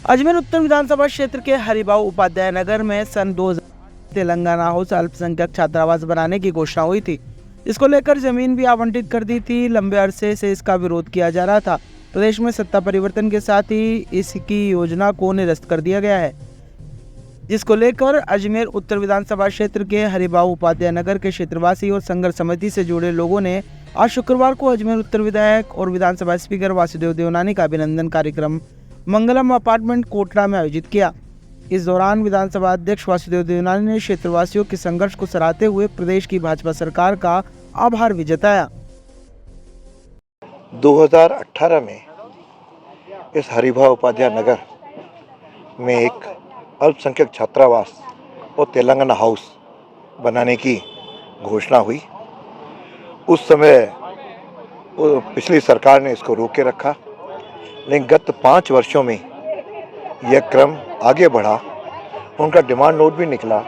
अजमेर उत्तर विधानसभा क्षेत्र के हरिभाऊ उपाध्याय नगर में सन 2000 तेलंगाना हाउस अल्पसंख्यक छात्रावास बनाने की घोषणा हुई थी। इसको लेकर जमीन भी आवंटित कर दी थी। लंबे अरसे से इसका विरोध किया जा रहा था। प्रदेश में सत्ता परिवर्तन के साथ ही इसकी योजना को निरस्त कर दिया गया है, जिसको लेकर अजमेर उत्तर विधानसभा क्षेत्र के हरिभाऊ उपाध्याय नगर के क्षेत्रवासी और संघर्ष समिति से जुड़े लोगों ने आज शुक्रवार को अजमेर उत्तर विधायक और विधानसभा स्पीकर वासुदेव देवनानी का अभिनंदन कार्यक्रम मंगलम अपार्टमेंट कोटरा में आयोजित किया। इस दौरान विधानसभा अध्यक्ष वासुदेव देवनानी ने क्षेत्रवासियों के संघर्ष को सराहते हुए प्रदेश की भाजपा सरकार का आभार भी जताया। 2018 में इस हरिभाऊ उपाध्याय नगर में एक अल्पसंख्यक छात्रावास और तेलंगाना हाउस बनाने की घोषणा हुई। उस समय पिछली सरकार ने इसको रोक के रखा, लेकिन गत 5 वर्षों में यह क्रम आगे बढ़ा। उनका डिमांड नोट भी निकला,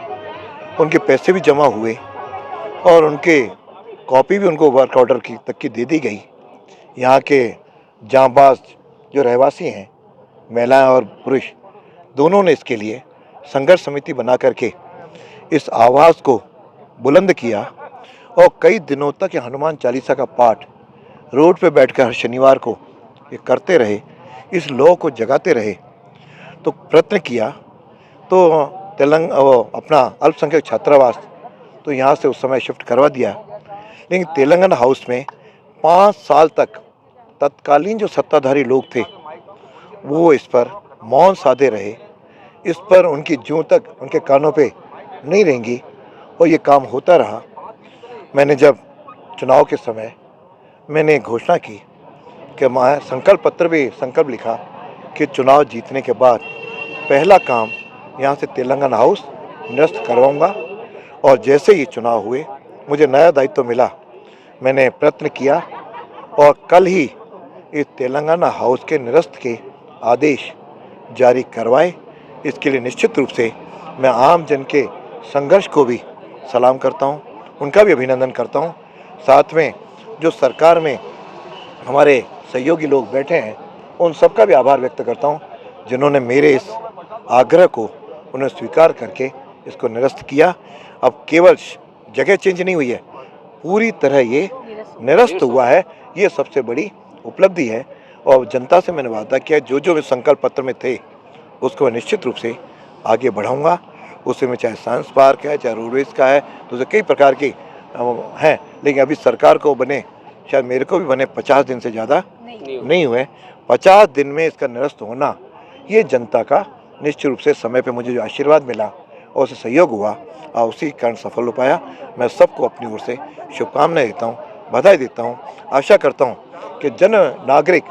उनके पैसे भी जमा हुए और उनके कॉपी भी उनको वर्क ऑर्डर की तक की दे दी गई। यहाँ के जांबाज जो रहवासी हैं, महिलाएं और पुरुष दोनों ने इसके लिए संघर्ष समिति बना करके इस आवाज़ को बुलंद किया और कई दिनों तक ये हनुमान चालीसा का पाठ रोड पे बैठकर हर शनिवार को ये करते रहे, इस लौ को जगाते रहे। तो प्रयत्न किया तो अपना अल्पसंख्यक छात्रावास तो यहाँ से उस समय शिफ्ट करवा दिया, लेकिन तेलंगाना हाउस में 5 साल तक तत्कालीन जो सत्ताधारी लोग थे वो इस पर मौन साधे रहे। इस पर उनकी जूं तक उनके कानों पे नहीं रहेंगी और ये काम होता रहा। मैंने जब चुनाव के समय मैंने घोषणा की कि मैं संकल्प पत्र भी संकल्प लिखा कि चुनाव जीतने के बाद पहला काम यहाँ से तेलंगाना हाउस निरस्त करवाऊंगा। और जैसे ही चुनाव हुए मुझे नया दायित्व मिला, मैंने प्रयत्न किया और कल ही इस तेलंगाना हाउस के निरस्त के आदेश जारी करवाए। इसके लिए निश्चित रूप से मैं आम जन के संघर्ष को भी सलाम करता हूँ, उनका भी अभिनंदन करता हूँ। साथ में जो सरकार में हमारे सहयोगी लोग बैठे हैं उन सबका भी आभार व्यक्त करता हूँ, जिन्होंने मेरे इस आग्रह को उन्हें स्वीकार करके इसको निरस्त किया। अब केवल जगह चेंज नहीं हुई है, पूरी तरह ये निरस्त हुआ है। ये सबसे बड़ी उपलब्धि है और जनता से मैंने वादा किया जो जो संकल्प पत्र में थे उसको मैं निश्चित रूप से आगे बढ़ाऊँगा। उसमें चाहे साइंस पार्क है, चाहे रोडवेज का है, तो उसे कई प्रकार के हैं, लेकिन अभी सरकार को बने, शायद मेरे को भी बने 50 दिन से ज़्यादा नहीं हुए। 50 दिन में इसका निरस्त होना, ये जनता का निश्चित रूप से समय पे मुझे जो आशीर्वाद मिला और उसे सहयोग हुआ और उसी कारण सफल हो पाया। मैं सबको अपनी ओर से शुभकामनाएं देता हूँ, बधाई देता हूँ। आशा करता हूँ कि जन नागरिक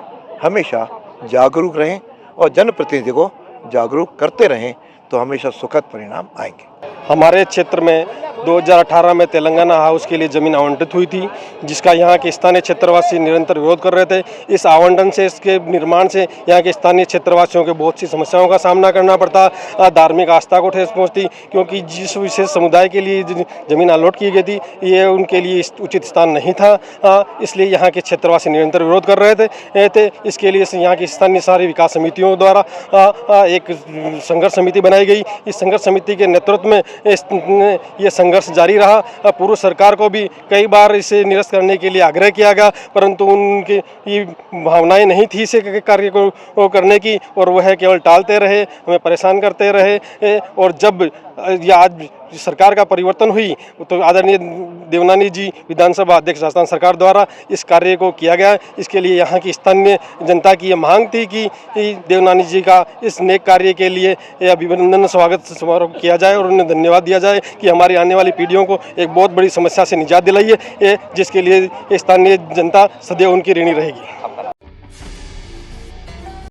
हमेशा जागरूक रहें और जनप्रतिनिधि को जागरूक करते रहें, तो हमेशा सुखद परिणाम आएंगे। हमारे क्षेत्र में 2018 में तेलंगाना हाउस के लिए ज़मीन आवंटित हुई थी, जिसका यहाँ के स्थानीय क्षेत्रवासी निरंतर विरोध कर रहे थे। इस आवंटन से, इसके निर्माण से यहाँ के स्थानीय क्षेत्रवासियों के बहुत सी समस्याओं का सामना करना पड़ता, धार्मिक आस्था को ठेस पहुँचती, क्योंकि जिस विशेष समुदाय के लिए ज़मीन अलॉट की गई थी ये उनके लिए उचित स्थान नहीं था। इसलिए यहाँ के क्षेत्रवासी निरंतर विरोध कर रहे थे। इसके लिए यहाँ की स्थानीय सारी विकास समितियों द्वारा एक संघर्ष समिति बनाई गई। इस संघर्ष समिति के नेतृत्व में ये संघर्ष जारी रहा। पूर्व सरकार को भी कई बार इसे निरस्त करने के लिए आग्रह किया गया, परंतु उनकी ये भावनाएं नहीं थी इसे कार्य को करने की, और वह केवल टालते रहे, हमें परेशान करते रहे। और जब ये आज सरकार का परिवर्तन हुई तो आदरणीय देवनानी जी विधानसभा अध्यक्ष राजस्थान सरकार द्वारा इस कार्य को किया गया। इसके लिए यहाँ की स्थानीय जनता की ये मांग थी कि देवनानी जी का इस नेक कार्य के लिए अभिनंदन स्वागत समारोह किया जाए और उन्हें धन्यवाद दिया जाए कि हमारी आने वाली पीढ़ियों को एक बहुत बड़ी समस्या से निजात दिलाई है, जिसके लिए स्थानीय जनता सदैव उनकी ऋणी रहेगी।